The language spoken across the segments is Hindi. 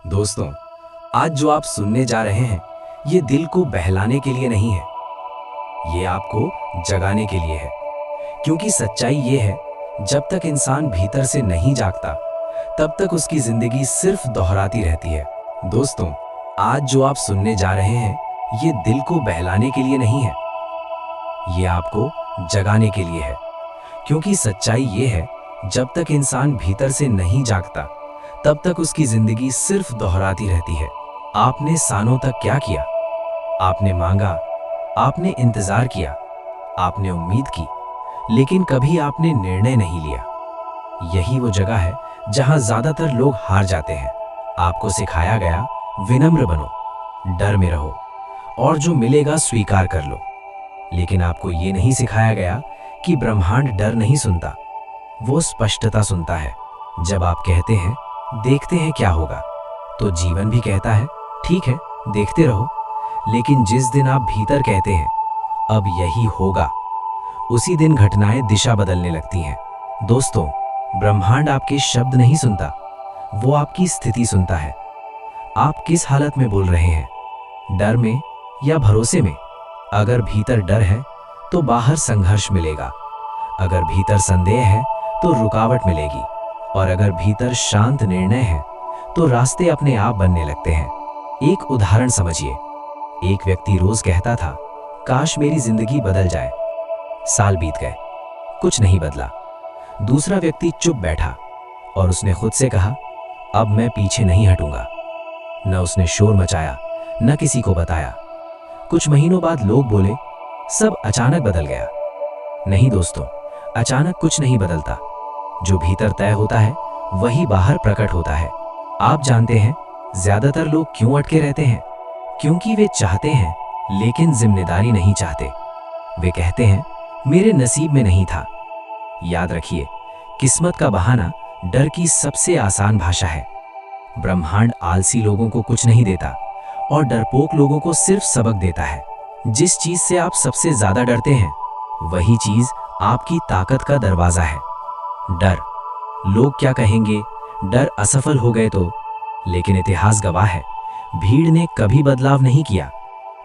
दोस्तों, आज जो आप सुनने जा रहे हैं, ये दिल को बहलाने के लिए नहीं है, ये आपको जगाने के लिए है। क्योंकि सच्चाई ये है, जब तक इंसान भीतर से नहीं जागता, तब तक उसकी जिंदगी सिर्फ दोहराती रहती है। दोस्तों, आज जो आप सुनने जा रहे हैं, ये दिल को बहलाने के लिए नहीं है, ये आपको जगाने के लिए है। क्योंकि सच्चाई ये है, जब तक इंसान भीतर से नहीं जागता, तब तक उसकी जिंदगी सिर्फ दोहराती रहती है। आपने सालों तक क्या किया? आपने मांगा, आपने इंतजार किया, आपने उम्मीद की, लेकिन कभी आपने निर्णय नहीं लिया। यही वो जगह है जहां ज्यादातर लोग हार जाते हैं। आपको सिखाया गया, विनम्र बनो, डर में रहो और जो मिलेगा स्वीकार कर लो। लेकिन आपको ये नहीं सिखाया गया कि ब्रह्मांड डर नहीं सुनता, वो स्पष्टता सुनता है। जब आप कहते हैं देखते हैं क्या होगा, तो जीवन भी कहता है ठीक है, देखते रहो। लेकिन जिस दिन आप भीतर कहते हैं अब यही होगा, उसी दिन घटनाएं दिशा बदलने लगती हैं। दोस्तों, ब्रह्मांड आपके शब्द नहीं सुनता, वो आपकी स्थिति सुनता है। आप किस हालत में बोल रहे हैं, डर में या भरोसे में? अगर भीतर डर है तो बाहर संघर्ष मिलेगा, अगर भीतर संदेह है तो रुकावट मिलेगी, और अगर भीतर शांत निर्णय है तो रास्ते अपने आप बनने लगते हैं। एक उदाहरण समझिए। एक व्यक्ति रोज कहता था, काश मेरी जिंदगी बदल जाए। साल बीत गए, कुछ नहीं बदला। दूसरा व्यक्ति चुप बैठा और उसने खुद से कहा, अब मैं पीछे नहीं हटूंगा। न उसने शोर मचाया, न किसी को बताया। कुछ महीनों बाद लोग बोले, सब अचानक बदल गया। नहीं दोस्तों, अचानक कुछ नहीं बदलता। जो भीतर तय होता है वही बाहर प्रकट होता है। आप जानते हैं ज्यादातर लोग क्यों अटके रहते हैं? क्योंकि वे चाहते हैं लेकिन जिम्मेदारी नहीं चाहते। वे कहते हैं मेरे नसीब में नहीं था। याद रखिए, किस्मत का बहाना डर की सबसे आसान भाषा है। ब्रह्मांड आलसी लोगों को कुछ नहीं देता और डरपोक लोगों को सिर्फ सबक देता है। जिस चीज से आप सबसे ज्यादा डरते हैं, वही चीज आपकी ताकत का दरवाजा है। डर, लोग क्या कहेंगे, डर असफल हो गए तो। लेकिन इतिहास गवाह है, भीड़ ने कभी बदलाव नहीं किया।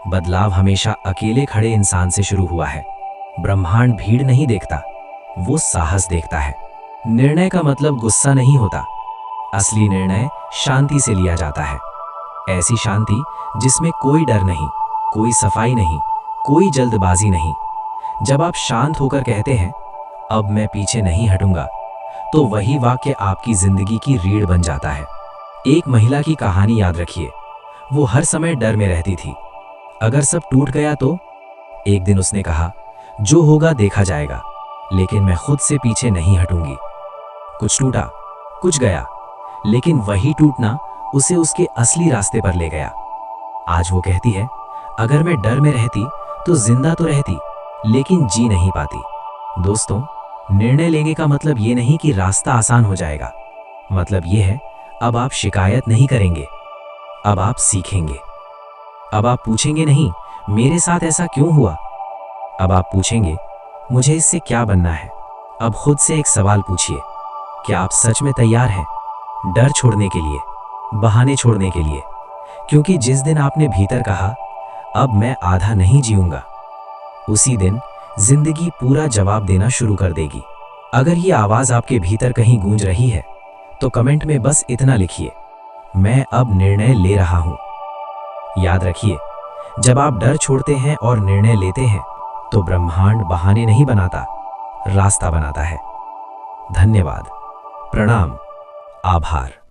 बदलाव हमेशा अकेले खड़े इंसान से शुरू हुआ है। ब्रह्मांड भीड़ नहीं देखता, वो साहस देखता है। निर्णय का मतलब गुस्सा नहीं होता, असली निर्णय शांति से लिया जाता है। ऐसी शांति जिसमें कोई डर नहीं, कोई सफाई नहीं, कोई जल्दबाजी नहीं। जब आप शांत होकर कहते हैं अब मैं पीछे नहीं हटूंगा, तो वही वाक्य आपकी जिंदगी की रीढ़ बन जाता है। एक महिला की कहानी याद रखिए। वो हर समय डर में रहती थी, अगर सब टूट गया तो। एक दिन उसने कहा, जो होगा देखा जाएगा, लेकिन मैं खुद से पीछे नहीं हटूंगी। कुछ टूटा, कुछ गया, लेकिन वही टूटना उसे उसके असली रास्ते पर ले गया। आज वो कहती है, अगर मैं डर में रहती तो जिंदा तो रहती, लेकिन जी नहीं पाती। दोस्तों, निर्णय लेने का मतलब ये नहीं कि रास्ता आसान हो जाएगा। मतलब ये है, अब आप शिकायत नहीं करेंगे, अब आप सीखेंगे। अब आप पूछेंगे नहीं मेरे साथ ऐसा क्यों हुआ, अब आप पूछेंगे मुझे इससे क्या बनना है। अब खुद से एक सवाल पूछिए, क्या आप सच में तैयार हैं डर छोड़ने के लिए, बहाने छोड़ने के लिए? क्योंकि जिस दिन आपने भीतर कहा अब मैं आधा नहीं जीऊंगा, उसी दिन जिंदगी पूरा जवाब देना शुरू कर देगी। अगर ये आवाज आपके भीतर कहीं गूंज रही है, तो कमेंट में बस इतना लिखिए, मैं अब निर्णय ले रहा हूं। याद रखिए, जब आप डर छोड़ते हैं और निर्णय लेते हैं, तो ब्रह्मांड बहाने नहीं बनाता, रास्ता बनाता है। धन्यवाद, प्रणाम, आभार।